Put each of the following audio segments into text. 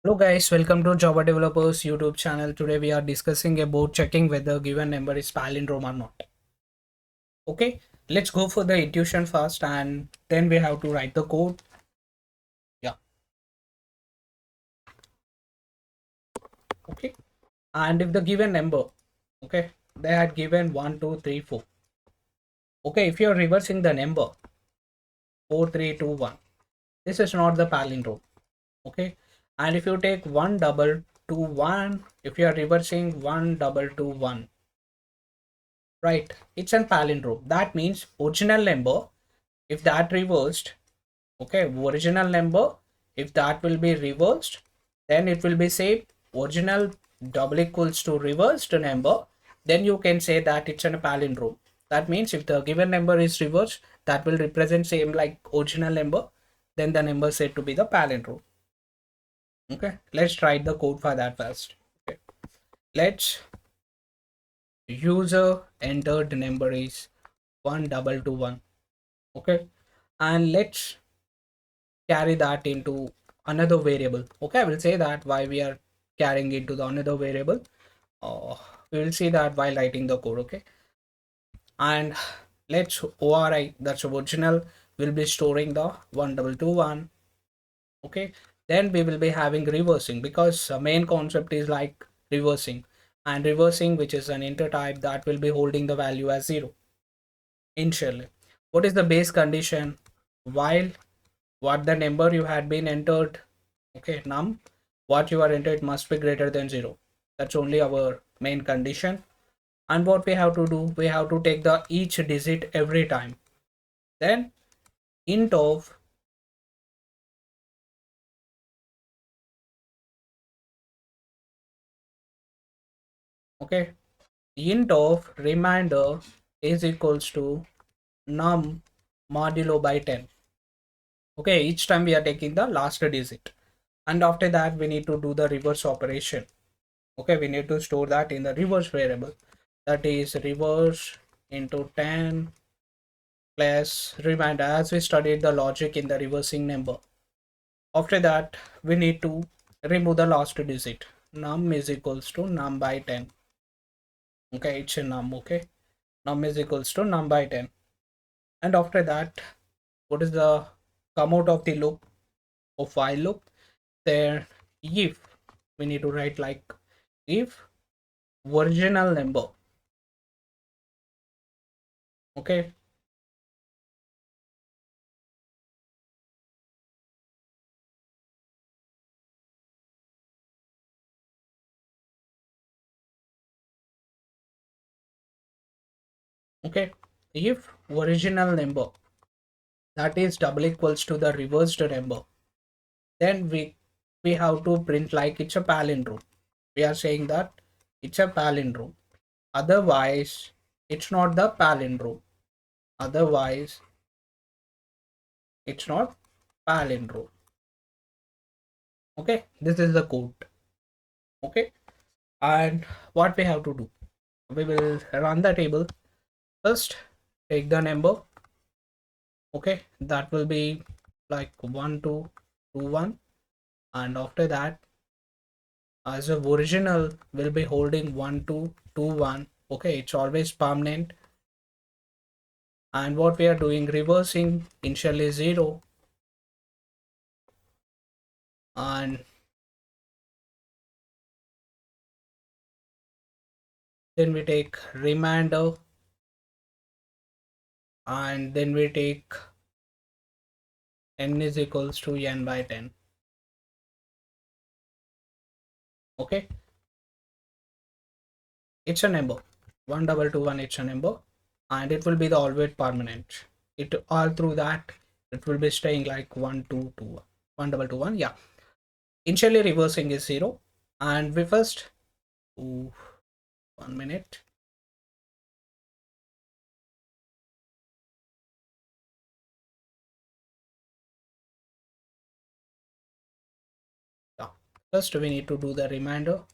Hello guys, welcome to Java Developers YouTube channel. Today we are discussing about checking whether given number is palindrome or not. Okay, let's go for the intuition first and then we have to write the code. Yeah, okay. And if the given number, okay, they had given 1, 2, 3, 4. Okay, if you're reversing the number 4, 3, 2, 1, this is not the palindrome. Okay, and if you take 1, double, 2, 1, if you are reversing 1, double, 2, 1, right, it's a palindrome. That means original number, if that reversed, okay, original number, if that will be reversed, then it will be say original double equals to reversed number, then you can say that it's a palindrome. That means if the given number is reversed, that will represent same like original number, then the number said to be the palindrome. Okay, let's try the code for that first. Okay, let's user entered number is 1221. Okay, and let's carry that into another variable. Okay, I will say that why we are carrying into the another variable. We will see that while writing the code. Okay, and let's ori, that's original, will be storing the 1221. Okay, then we will be having reversing, because main concept is like reversing, and reversing, which is an integer type, that will be holding the value as 0 initially. What is the base condition? While what the number you had been entered, okay, num, what you are entered must be greater than 0. That's only our main condition. And what we have to do, we have to take the each digit every time, then int of, okay, int of remainder is equals to num modulo by 10. Okay, each time we are taking the last digit, and after that we need to do the reverse operation. Okay, we need to store that in the reverse variable, that is reverse into 10 plus reminder, as we studied the logic in the reversing number. After that we need to remove the last digit, num is equals to num by 10. Okay, it's a num. Okay, num is equals to num by 10. And after that, what is the come out of the loop of while loop? There, if we need to write like if original number, okay, okay, if original number, that is double equals to the reversed number, then we have to print like it's a palindrome. We are saying that it's a palindrome, otherwise it's not the palindrome, otherwise it's not palindrome. Okay, this is the code. Okay, and what we have to do, we will run the table first, take the number, okay, that will be like 1221, and after that, as a original will be holding 1221. Okay, it's always permanent. And what we are doing, reversing initially 0, and then we take remainder, and then we take n is equals to n by 10. Okay, it's a number 1221, it's a number, and it will be the always permanent. It all through that it will be staying like 1221, 1221. Yeah, initially reversing is 0, and we first, ooh, 1 minute. Yeah, first we need to do the remainder,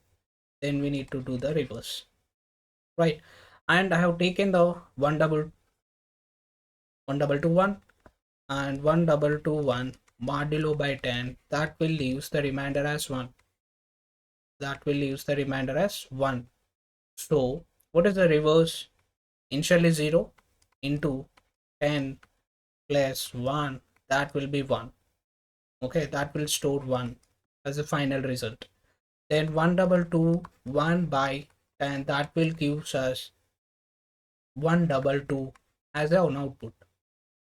then we need to do the reverse, right? And I have taken the 1221 and 1221, modulo by 10, that will leaves the remainder as 1. That will leaves the remainder as 1. So what is the reverse? Initially 0 into 10 plus 1, that will be 1. Okay, that will store 1 as a final result. Then 122 1 by 10, that will give us 122 as our output.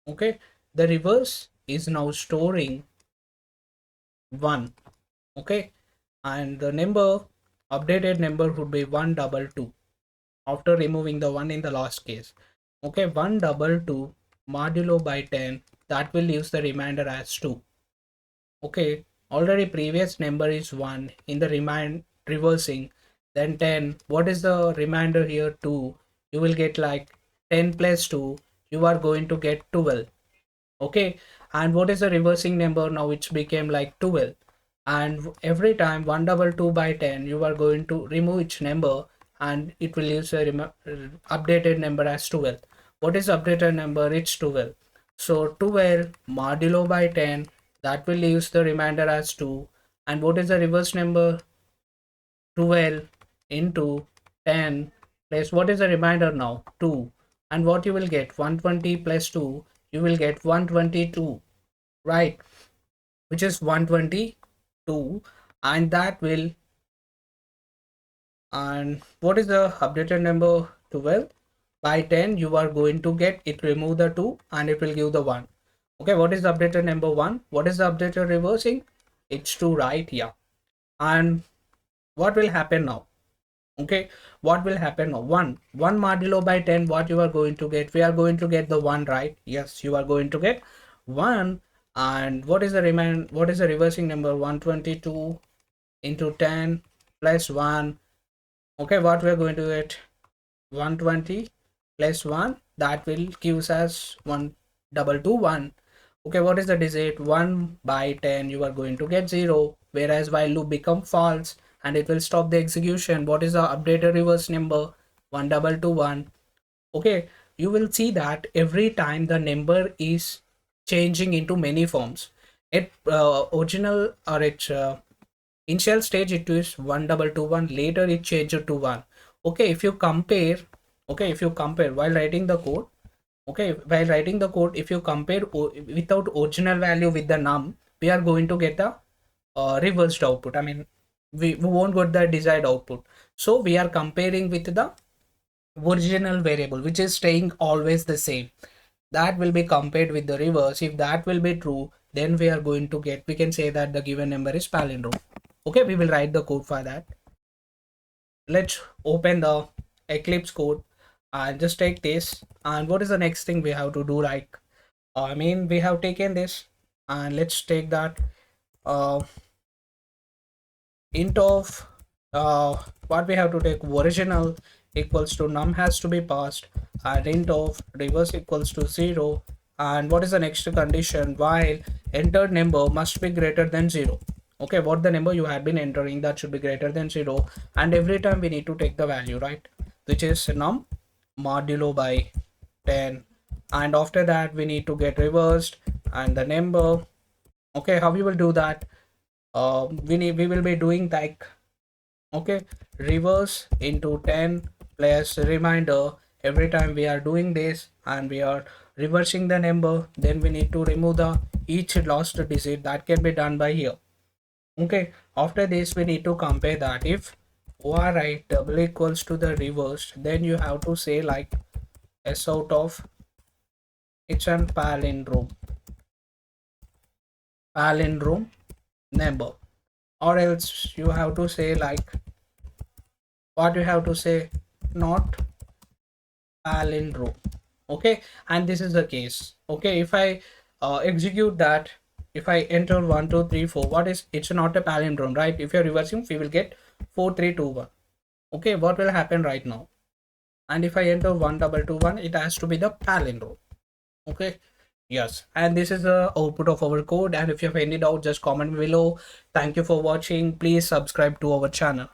Okay, the reverse is now storing 1. Okay, and the number, updated number would be 122 after removing the 1 in the last case. Okay, 122 modulo by 10, that will leave the remainder as 2. Okay, already previous number is 1 in the reversing, then 10, what is the remainder here? 2. You will get like 10 plus 2, you are going to get 12. Okay, and what is the reversing number now? It's became like 12, and every time 122 by 10, you are going to remove each number and it will use a updated number as 12. What is updated number? It's 12. So 12 modulo by 10, that will use the remainder as 2. And what is the reverse number? 12 into 10 plus what is the remainder now? 2. And what you will get? 120 plus 2, you will get 122, right? Which is 122, and that will, and what is the updated number? 12 by 10, you are going to get it, remove the 2 and it will give the 1. Okay, what is the updated number? 1. What is the updated reversing? It's 2, right? Yeah. And what will happen now? Okay, what will happen now? 1 modulo by 10, what you are going to get? We are going to get the 1, right? Yes, you are going to get 1. And what is the what is the reversing number? 122 into 10 plus 1. Okay, what we are going to get? 120 plus 1, that will gives us 1221. Okay, what is the digit? 1 by 10, you are going to get 0, whereas while loop become false and it will stop the execution. What is the updated reverse number? 1221. Okay, you will see that every time the number is changing into many forms. It original or its initial stage it is 1221, later it changed to 1. Okay, if you compare, okay, if you compare while writing the code, okay, while writing the code, if you compare without original value with the num, we are going to get the reversed output. I mean, we won't get the desired output. So we are comparing with the original variable which is staying always the same. That will be compared with the reverse. If that will be true, then we are going to get, we can say that the given number is palindrome. Okay, we will write the code for that. Let's open the Eclipse code and just take this. And what is the next thing we have to do? Like, I mean, we have taken this and let's take that int of what we have to take, original equals to num has to be passed, and int of reverse equals to 0. And what is the next condition? While entered number must be greater than 0. Okay, what the number you had been entering, that should be greater than 0, and every time we need to take the value, right, which is num modulo by 10, and after that we need to get reversed and the number. Okay, how we will do that? We will be doing like, okay, reverse into 10 plus reminder. Every time we are doing this and we are reversing the number, then we need to remove the each lost digit. That can be done by here. Okay, after this we need to compare that. If ori double equals to the reversed, then you have to say like s out of, it's an palindrome number, or else you have to say like, what you have to say, not palindrome. Okay, and this is the case. Okay, if I execute that, if I enter 1 2 3 4, what is, it's not a palindrome, right? If you're reversing, we will get 4 3 2 1. Okay, what will happen right now? And if I enter 1221, it has to be the palindrome. Okay, yes, and this is the output of our code. And if you have any doubt, just comment below. Thank you for watching. Please subscribe to our channel.